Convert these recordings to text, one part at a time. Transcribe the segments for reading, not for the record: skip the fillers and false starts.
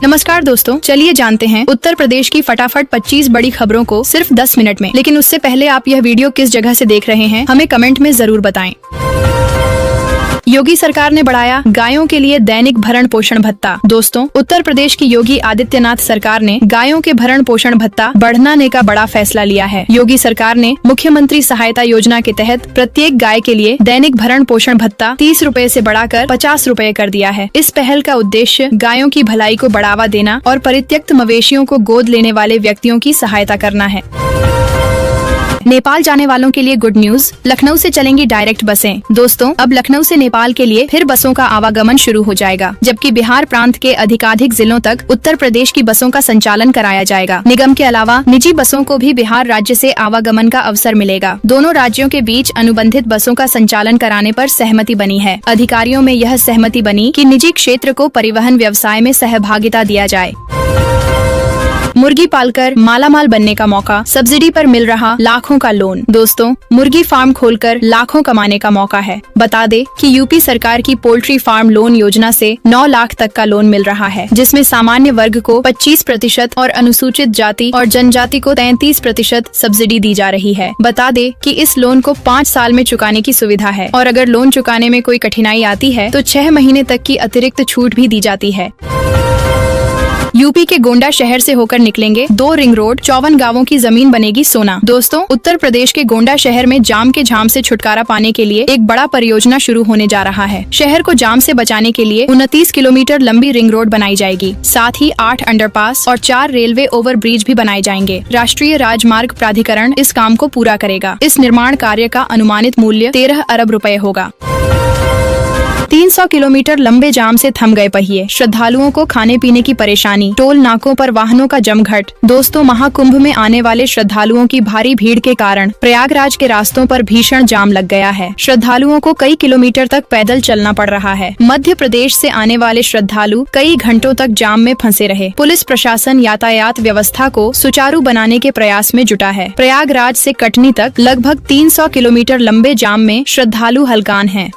नमस्कार दोस्तों, चलिए जानते हैं उत्तर प्रदेश की फटाफट 25 बड़ी खबरों को सिर्फ 10 मिनट में। लेकिन उससे पहले आप यह वीडियो किस जगह से देख रहे हैं हमें कमेंट में जरूर बताएं। योगी सरकार ने बढ़ाया गायों के लिए दैनिक भरण पोषण भत्ता। दोस्तों, उत्तर प्रदेश की योगी आदित्यनाथ सरकार ने गायों के भरण पोषण भत्ता बढ़ाने का बड़ा फैसला लिया है। योगी सरकार ने मुख्यमंत्री सहायता योजना के तहत प्रत्येक गाय के लिए दैनिक भरण पोषण भत्ता 30 रुपए से बढ़ाकर 50 रुपए कर दिया है। इस पहल का उद्देश्य गायों की भलाई को बढ़ावा देना और परित्यक्त मवेशियों को गोद लेने वाले व्यक्तियों की सहायता करना है। नेपाल जाने वालों के लिए गुड न्यूज, लखनऊ से चलेंगी डायरेक्ट बसें। दोस्तों, अब लखनऊ से नेपाल के लिए फिर बसों का आवागमन शुरू हो जाएगा, जबकि बिहार प्रांत के अधिकाधिक जिलों तक उत्तर प्रदेश की बसों का संचालन कराया जाएगा। निगम के अलावा निजी बसों को भी बिहार राज्य से आवागमन का अवसर मिलेगा। दोनों राज्यों के बीच अनुबंधित बसों का संचालन कराने पर सहमति बनी है। अधिकारियों में यह सहमति बनी कि निजी क्षेत्र को परिवहन व्यवसाय में सहभागिता दिया जाए। मुर्गी पालकर मालामाल बनने का मौका, सब्सिडी पर मिल रहा लाखों का लोन। दोस्तों, मुर्गी फार्म खोलकर लाखों कमाने का मौका है। बता दे कि यूपी सरकार की पोल्ट्री फार्म लोन योजना से 9 लाख तक का लोन मिल रहा है, जिसमें सामान्य वर्ग को 25% और अनुसूचित जाति और जनजाति को 33% सब्सिडी दी जा रही है। बता दे कि इस लोन को 5 साल में चुकाने की सुविधा है और अगर लोन चुकाने में कोई कठिनाई आती है तो 6 महीने तक की अतिरिक्त छूट भी दी जाती है। यूपी के गोंडा शहर से होकर निकलेंगे 2 रिंग रोड, 54 गांवों की जमीन बनेगी सोना। दोस्तों, उत्तर प्रदेश के गोंडा शहर में जाम के झाम से छुटकारा पाने के लिए एक बड़ा परियोजना शुरू होने जा रहा है। शहर को जाम से बचाने के लिए 29 किलोमीटर लंबी रिंग रोड बनाई जाएगी। साथ ही 8 अंडरपास और 4 रेलवे ओवर ब्रिज भी बनाए जाएंगे। राष्ट्रीय राजमार्ग प्राधिकरण इस काम को पूरा करेगा। इस निर्माण कार्य का अनुमानित मूल्य 13 अरब रुपए होगा। 300 किलोमीटर लंबे जाम से थम गए पहिए, श्रद्धालुओं को खाने पीने की परेशानी, टोल नाकों पर वाहनों का जमघट। दोस्तों, महाकुंभ में आने वाले श्रद्धालुओं की भारी भीड़ के कारण प्रयागराज के रास्तों पर भीषण जाम लग गया है। श्रद्धालुओं को कई किलोमीटर तक पैदल चलना पड़ रहा है। मध्य प्रदेश से आने वाले श्रद्धालु कई घंटों तक जाम में फंसे रहे। पुलिस प्रशासन यातायात व्यवस्था को सुचारू बनाने के प्रयास में जुटा है। प्रयागराज से कटनी तक लगभग 300 किलोमीटर लंबे जाम में श्रद्धालु हलकान हैं।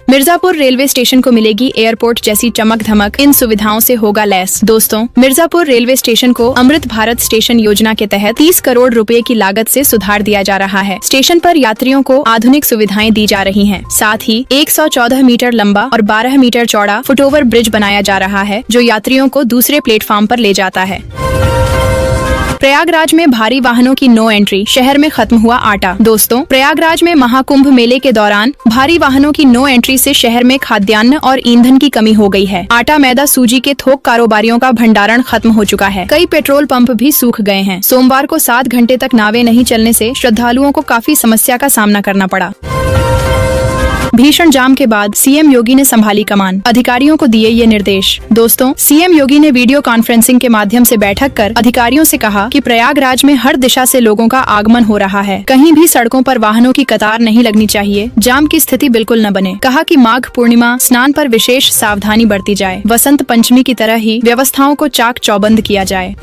मिर्जापुर रेलवे स्टेशन को मिलेगी एयरपोर्ट जैसी चमक धमक, इन सुविधाओं से होगा लैस। दोस्तों, मिर्जापुर रेलवे स्टेशन को अमृत भारत स्टेशन योजना के तहत 30 करोड़ रुपए की लागत से सुधार दिया जा रहा है। स्टेशन पर यात्रियों को आधुनिक सुविधाएं दी जा रही हैं। साथ ही 114 मीटर लंबा और 12 मीटर चौड़ा फुटओवर ब्रिज बनाया जा रहा है, जो यात्रियों को दूसरे प्लेटफॉर्म पर ले जाता है। प्रयागराज में भारी वाहनों की नो एंट्री, शहर में खत्म हुआ आटा। दोस्तों, प्रयागराज में महाकुंभ मेले के दौरान भारी वाहनों की नो एंट्री से शहर में खाद्यान्न और ईंधन की कमी हो गई है। आटा, मैदा, सूजी के थोक कारोबारियों का भंडारण खत्म हो चुका है। कई पेट्रोल पंप भी सूख गए हैं। सोमवार को 7 घंटे तक नावें नहीं चलने से श्रद्धालुओं को काफी समस्या का सामना करना पड़ा। भीषण जाम के बाद सीएम योगी ने संभाली कमान, अधिकारियों को दिए ये निर्देश। दोस्तों, सीएम योगी ने वीडियो कॉन्फ्रेंसिंग के माध्यम से बैठक कर अधिकारियों से कहा कि प्रयागराज में हर दिशा से लोगों का आगमन हो रहा है। कहीं भी सड़कों पर वाहनों की कतार नहीं लगनी चाहिए। जाम की स्थिति बिल्कुल न बने। कहा कि माघ पूर्णिमा स्नान पर विशेष सावधानी बरती जाए। वसंत पंचमी की तरह ही व्यवस्थाओं को चाक चौबंद किया जाए।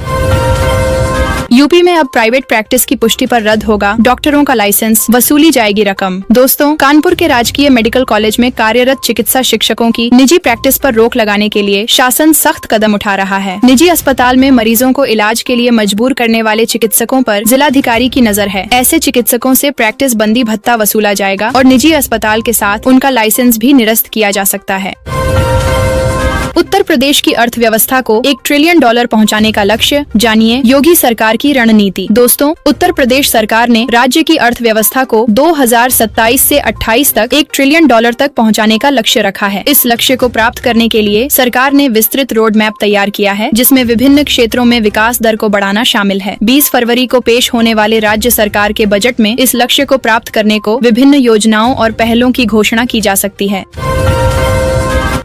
यूपी में अब प्राइवेट प्रैक्टिस की पुष्टि पर रद्द होगा डॉक्टरों का लाइसेंस, वसूली जाएगी रकम। दोस्तों, कानपुर के राजकीय मेडिकल कॉलेज में कार्यरत चिकित्सा शिक्षकों की निजी प्रैक्टिस पर रोक लगाने के लिए शासन सख्त कदम उठा रहा है। निजी अस्पताल में मरीजों को इलाज के लिए मजबूर करने वाले चिकित्सकों पर जिलाधिकारी की नजर है। ऐसे चिकित्सकों से प्रैक्टिस बंदी भत्ता वसूला जाएगा और निजी अस्पताल के साथ उनका लाइसेंस भी निरस्त किया जा सकता है। उत्तर प्रदेश की अर्थव्यवस्था को $1 ट्रिलियन पहुंचाने का लक्ष्य, जानिए योगी सरकार की रणनीति। दोस्तों, उत्तर प्रदेश सरकार ने राज्य की अर्थव्यवस्था को 2027 से 28 तक $1 ट्रिलियन तक पहुंचाने का लक्ष्य रखा है। इस लक्ष्य को प्राप्त करने के लिए सरकार ने विस्तृत रोड मैप तैयार किया है, जिसमें विभिन्न क्षेत्रों में विकास दर को बढ़ाना शामिल है। 20 फरवरी को पेश होने वाले राज्य सरकार के बजट में इस लक्ष्य को प्राप्त करने को विभिन्न योजनाओं और पहलों की घोषणा की जा सकती है।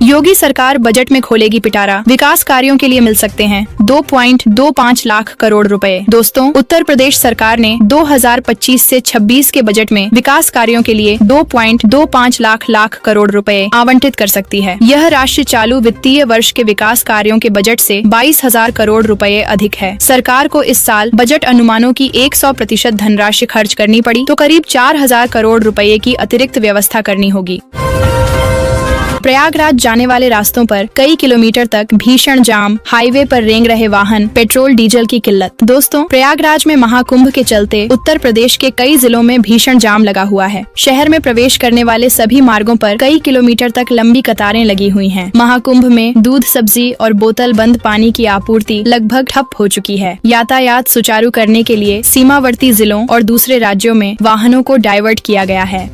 योगी सरकार बजट में खोलेगी पिटारा, विकास कार्यों के लिए मिल सकते हैं 2.25 लाख करोड़ रुपए। दोस्तों, उत्तर प्रदेश सरकार ने 2025 से 26 के बजट में विकास कार्यों के लिए 2.25 लाख करोड़ रुपए आवंटित कर सकती है। यह राशि चालू वित्तीय वर्ष के विकास कार्यों के बजट से 22,000 करोड़ रुपए अधिक है। सरकार को इस साल बजट अनुमानों की 100% धनराशि खर्च करनी पड़ी तो करीब 4,000 करोड़ रुपए की अतिरिक्त व्यवस्था करनी होगी। प्रयागराज जाने वाले रास्तों पर कई किलोमीटर तक भीषण जाम, हाईवे पर रेंग रहे वाहन, पेट्रोल डीजल की किल्लत। दोस्तों, प्रयागराज में महाकुंभ के चलते उत्तर प्रदेश के कई जिलों में भीषण जाम लगा हुआ है। शहर में प्रवेश करने वाले सभी मार्गों पर कई किलोमीटर तक लंबी कतारें लगी हुई हैं। महाकुंभ में दूध, सब्जी और बोतल बंद पानी की आपूर्ति लगभग ठप हो चुकी है। यातायात सुचारू करने के लिए सीमावर्ती जिलों और दूसरे राज्यों में वाहनों को डाइवर्ट किया गया है।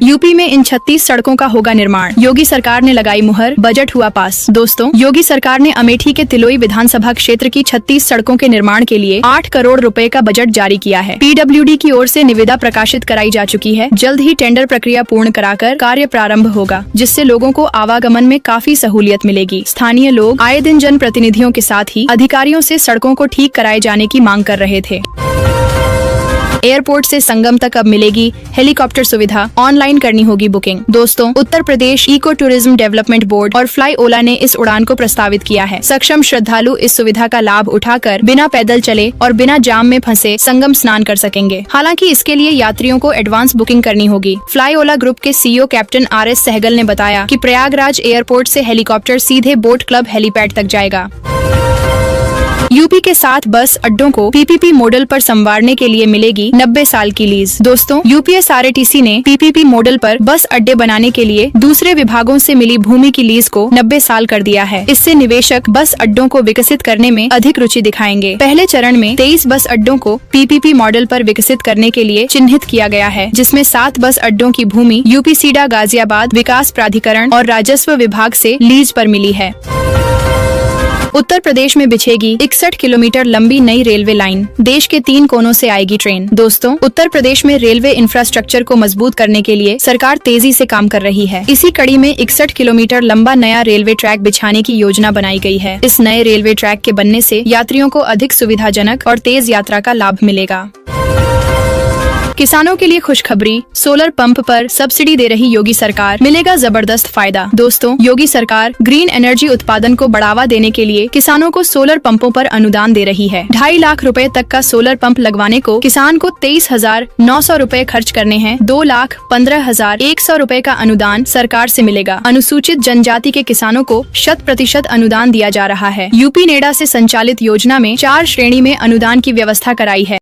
यूपी में इन 36 सड़कों का होगा निर्माण, योगी सरकार ने लगाई मुहर, बजट हुआ पास। दोस्तों, योगी सरकार ने अमेठी के तिलोई विधानसभा क्षेत्र की 36 सड़कों के निर्माण के लिए 8 करोड़ रुपए का बजट जारी किया है। पीडब्ल्यूडी की ओर से निविदा प्रकाशित कराई जा चुकी है। जल्द ही टेंडर प्रक्रिया पूर्ण कराकर कार्य प्रारंभ होगा, जिससे लोगों को आवागमन में काफी सहूलियत मिलेगी। स्थानीय लोग आए दिन जन प्रतिनिधियों के साथ ही अधिकारियों से सड़कों को ठीक कराए जाने की मांग कर रहे थे। एयरपोर्ट से संगम तक अब मिलेगी हेलीकॉप्टर सुविधा, ऑनलाइन करनी होगी बुकिंग। दोस्तों, Uttar Pradesh eco tourism development board और फ्लाई ओला ने इस उड़ान को प्रस्तावित किया है। सक्षम श्रद्धालु इस सुविधा का लाभ उठाकर बिना पैदल चले और बिना जाम में फंसे संगम स्नान कर सकेंगे। हालांकि इसके लिए यात्रियों को एडवांस बुकिंग करनी होगी। फ्लाई ओला ग्रुप के सीईओ कैप्टन RS सहगल ने बताया कि प्रयागराज एयरपोर्ट से हेलीकॉप्टर सीधे बोट क्लब हेलीपैड तक जाएगा। यूपी के 7 बस अड्डों को PPP मॉडल पर संवारने के लिए मिलेगी 90 साल की लीज। दोस्तों, UPSRTC ने PPP मॉडल पर बस अड्डे बनाने के लिए दूसरे विभागों से मिली भूमि की लीज को 90 साल कर दिया है। इससे निवेशक बस अड्डों को विकसित करने में अधिक रुचि दिखाएंगे। पहले चरण में 23 बस अड्डों को PPP मॉडल पर विकसित करने के लिए चिन्हित किया गया है, जिसमें 7 बस अड्डों की भूमि UPSIDA गाजियाबाद विकास प्राधिकरण और राजस्व विभाग से लीज पर मिली है। उत्तर प्रदेश में बिछेगी 61 किलोमीटर लंबी नई रेलवे लाइन, देश के 3 कोनों से आएगी ट्रेन। दोस्तों, उत्तर प्रदेश में रेलवे इंफ्रास्ट्रक्चर को मजबूत करने के लिए सरकार तेजी से काम कर रही है। इसी कड़ी में 61 किलोमीटर लंबा नया रेलवे ट्रैक बिछाने की योजना बनाई गई है। इस नए रेलवे ट्रैक के बनने से यात्रियों को अधिक सुविधाजनक और तेज यात्रा का लाभ मिलेगा। किसानों के लिए खुशखबरी, सोलर पंप पर सब्सिडी दे रही योगी सरकार, मिलेगा जबरदस्त फायदा। दोस्तों, योगी सरकार ग्रीन एनर्जी उत्पादन को बढ़ावा देने के लिए किसानों को सोलर पंपों पर अनुदान दे रही है। 2.5 लाख रुपए तक का सोलर पंप लगवाने को किसान को 23,900 रुपए खर्च करने हैं। 2,15,100 रुपए का अनुदान सरकार से मिलेगा। अनुसूचित जनजाति के किसानों को 100% अनुदान दिया जा रहा है। यूपी नेडा से संचालित योजना में 4 श्रेणी में अनुदान की व्यवस्था कराई है।